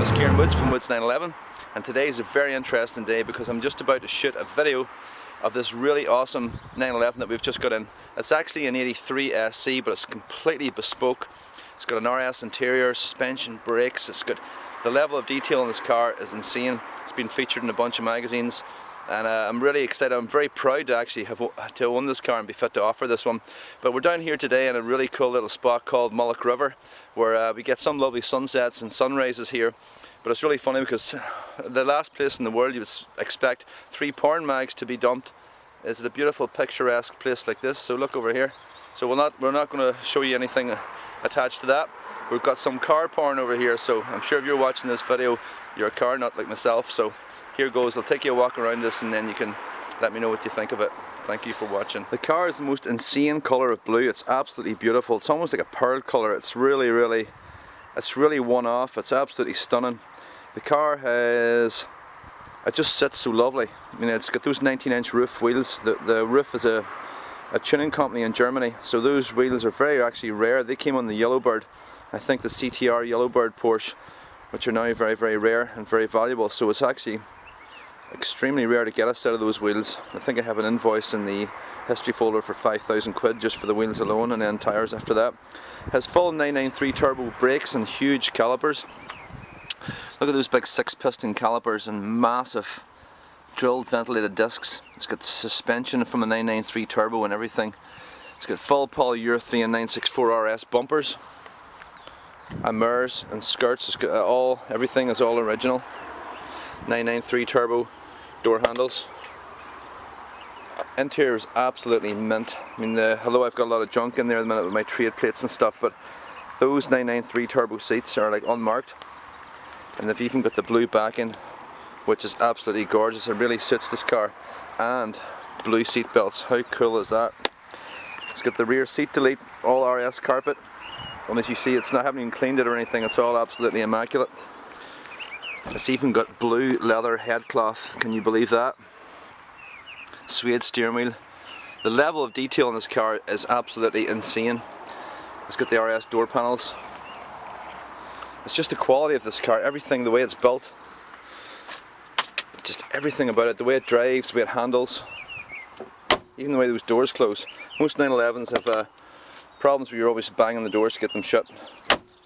is Ciaran Woods from Woods 911, and today is a very interesting day because I'm just about to shoot a video of this really awesome 911 that we've just got in. It's actually an 83 SC, but it's completely bespoke. It's got an RS interior, suspension, brakes. It's got the level of detail in this car is insane. It's been featured in a bunch of magazines, and I'm really excited. I'm very proud to actually have own this car and be fit to offer this one. But we're down here today in a really cool little spot called Mullock River, where we get some lovely sunsets and sunrises here. But it's really funny because the last place in the world you would expect 3 porn mags to be dumped is at a beautiful picturesque place like this. So look over here. So we're not going to show you anything attached to that. We've got some car porn over here, so I'm sure if you're watching this video you're a car nut like myself. So here goes. I'll take you a walk around this and then you can let me know what you think of it. Thank you for watching. The car is the most insane colour of blue. It's absolutely beautiful. It's almost like a pearl colour. It's really one off. It's absolutely stunning. The car has, it just sits so lovely. I mean, it's got those 19-inch roof wheels. The roof is a tuning company in Germany, so those wheels are very actually rare. They came on the Yellowbird, I think the CTR Yellowbird Porsche, which are now very rare and very valuable. So it's actually extremely rare to get a set of those wheels. I think I have an invoice in the history folder for 5,000 quid just for the wheels alone, and then tyres after that. It has full 993 turbo brakes and huge calipers. Look at those big 6-piston calipers and massive drilled ventilated discs. It's got suspension from a 993 turbo and everything. It's got full polyurethane 964 RS bumpers and mirrors and skirts. It's got everything is all original. 993 turbo door handles. Interior is absolutely mint. I mean, although I've got a lot of junk in there at the minute with my trade plates and stuff, but those 993 turbo seats are like unmarked. And they've even got the blue backing, which is absolutely gorgeous. It really suits this car. And blue seat belts. How cool is that? It's got the rear seat delete, all RS carpet. And as you see, I haven't even cleaned it or anything. It's all absolutely immaculate. It's even got blue leather headcloth. Can you believe that? Suede steering wheel. The level of detail in this car is absolutely insane. It's got the RS door panels. It's just the quality of this car, everything, the way it's built, just everything about it, the way it drives, the way it handles, even the way those doors close. Most 911s have problems where you're always banging the doors to get them shut.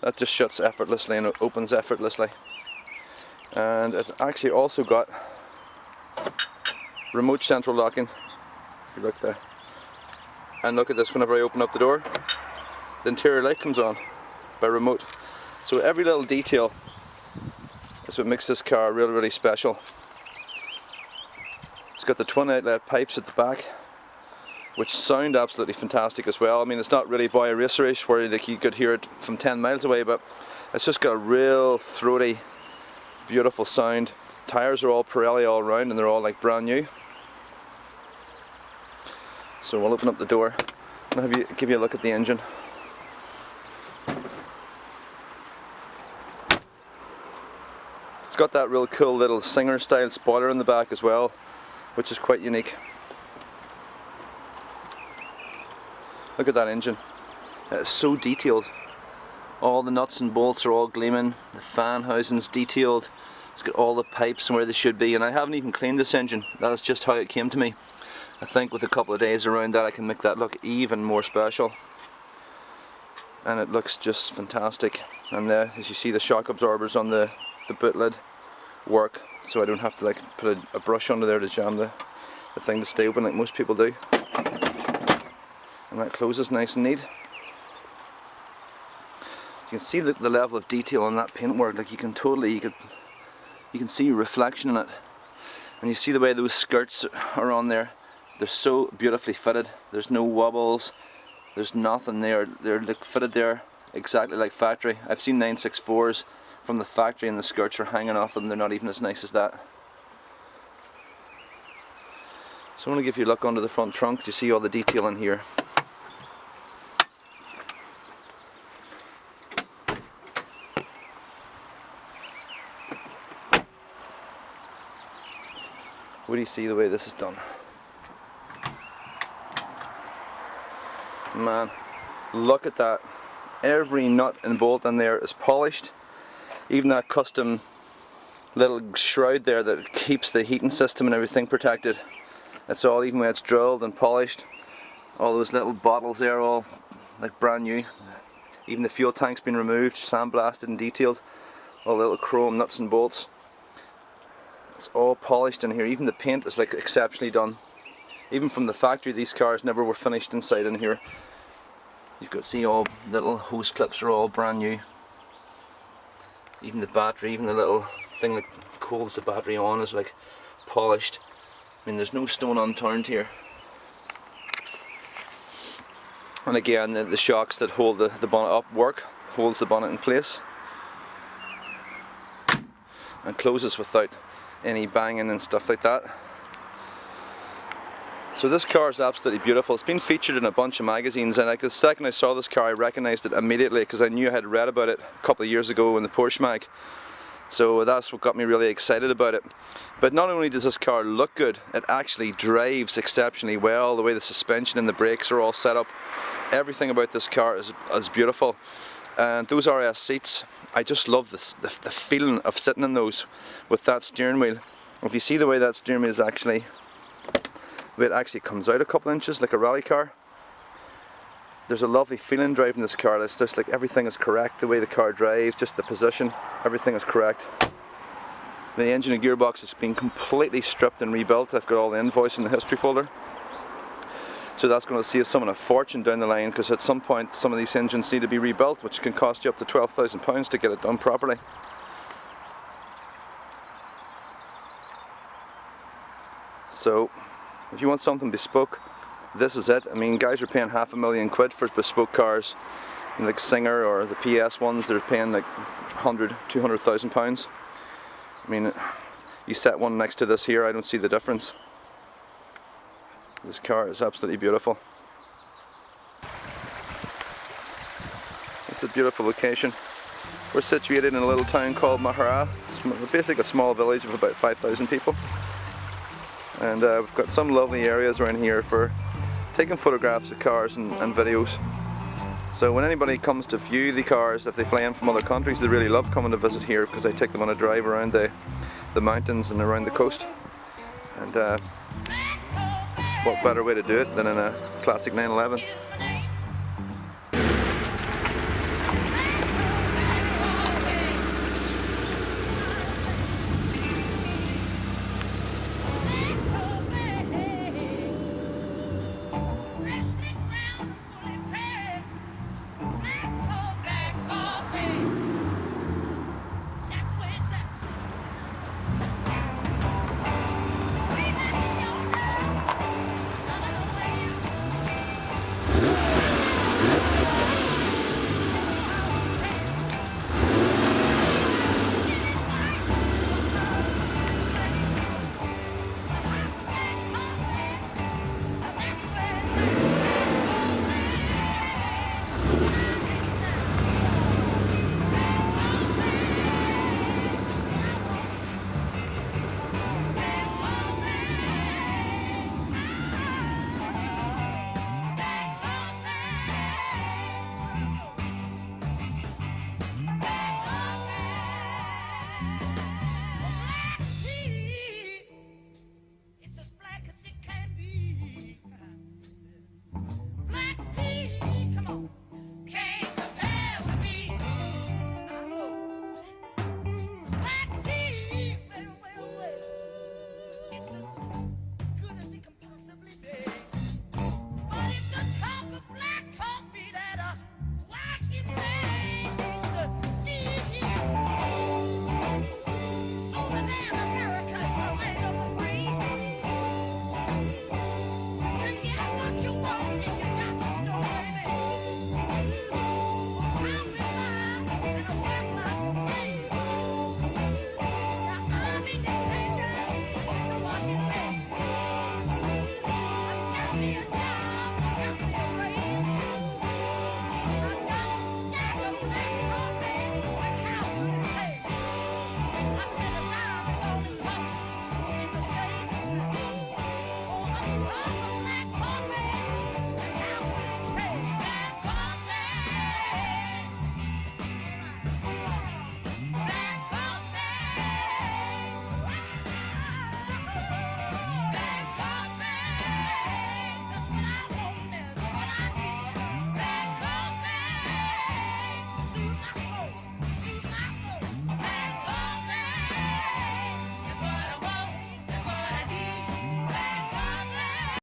That just shuts effortlessly and it opens effortlessly. And it's actually also got remote central locking. If you look there. And look at this, whenever I open up the door, the interior light comes on by remote. So every little detail is what makes this car really special. It's got the twin outlet pipes at the back, which sound absolutely fantastic as well. I mean, it's not really boy racerish where like you could hear it from 10 miles away, but it's just got a real throaty, beautiful sound. Tires are all Pirelli all round and they're all like brand new. So we'll open up the door and give you a look at the engine. It's got that real cool little Singer style spoiler in the back as well, which is quite unique. Look at that engine. It's so detailed. All the nuts and bolts are all gleaming. The fan housing's detailed. It's got all the pipes where they should be, and I haven't even cleaned this engine. That's just how it came to me. I think with a couple of days around that I can make that look even more special. And it looks just fantastic. And as you see, the shock absorbers on the boot lid work, so I don't have to like put a brush under there to jam the thing to stay open like most people do. And that closes nice and neat. You can see the level of detail on that paintwork. Like you can see reflection in it, and you see the way those skirts are on there. They're so beautifully fitted. There's no wobbles. There's nothing there. They're like fitted there exactly like factory. I've seen 964s from the factory and the skirts are hanging off them. They're not even as nice as that. So I'm going to give you a look under the front trunk to see all the detail in here. What do you see the way this is done? Man, look at that. Every nut and bolt in there is polished. Even that custom little shroud there that keeps the heating system and everything protected. It's all, even when it's drilled and polished, all those little bottles there are all like brand new. Even the fuel tank's been removed, sandblasted and detailed. All the little chrome nuts and bolts. It's all polished in here. Even the paint is like exceptionally done. Even from the factory, these cars never were finished inside in here. You've got to see all little hose clips are all brand new. Even the battery, even the little thing that holds the battery on is like polished. I mean, there's no stone unturned here. And again, the shocks that hold the bonnet up work, holds the bonnet in place and closes without any banging and stuff like that. So this car is absolutely beautiful. It's been featured in a bunch of magazines, and the second I saw this car I recognised it immediately because I knew I had read about it a couple of years ago in the Porsche mag. So that's what got me really excited about it. But not only does this car look good, it actually drives exceptionally well. The way the suspension and the brakes are all set up, everything about this car is beautiful. And those RS seats, I just love the feeling of sitting in those with that steering wheel. If you see the way that steering wheel is actually, the way it actually comes out a couple inches like a rally car, there's a lovely feeling driving this car. It's just like everything is correct, the way the car drives, just the position, everything is correct. The engine and gearbox has been completely stripped and rebuilt. I've got all the invoice in the history folder. So that's going to save someone a fortune down the line, because at some point some of these engines need to be rebuilt, which can cost you up to £12,000 to get it done properly. So if you want something bespoke, this is it. I mean, guys are paying £500,000 for bespoke cars, like Singer or the PS ones. They're paying like £200,000. I mean, you set one next to this here, I don't see the difference. This car is absolutely beautiful. It's a beautiful location. We're situated in a little town called Mahara. It's basically a small village of about 5,000 people. And we've got some lovely areas around here for taking photographs of cars and videos. So when anybody comes to view the cars, if they fly in from other countries, they really love coming to visit here, because I take them on a drive around the mountains and around the coast. And what better way to do it than in a classic 911.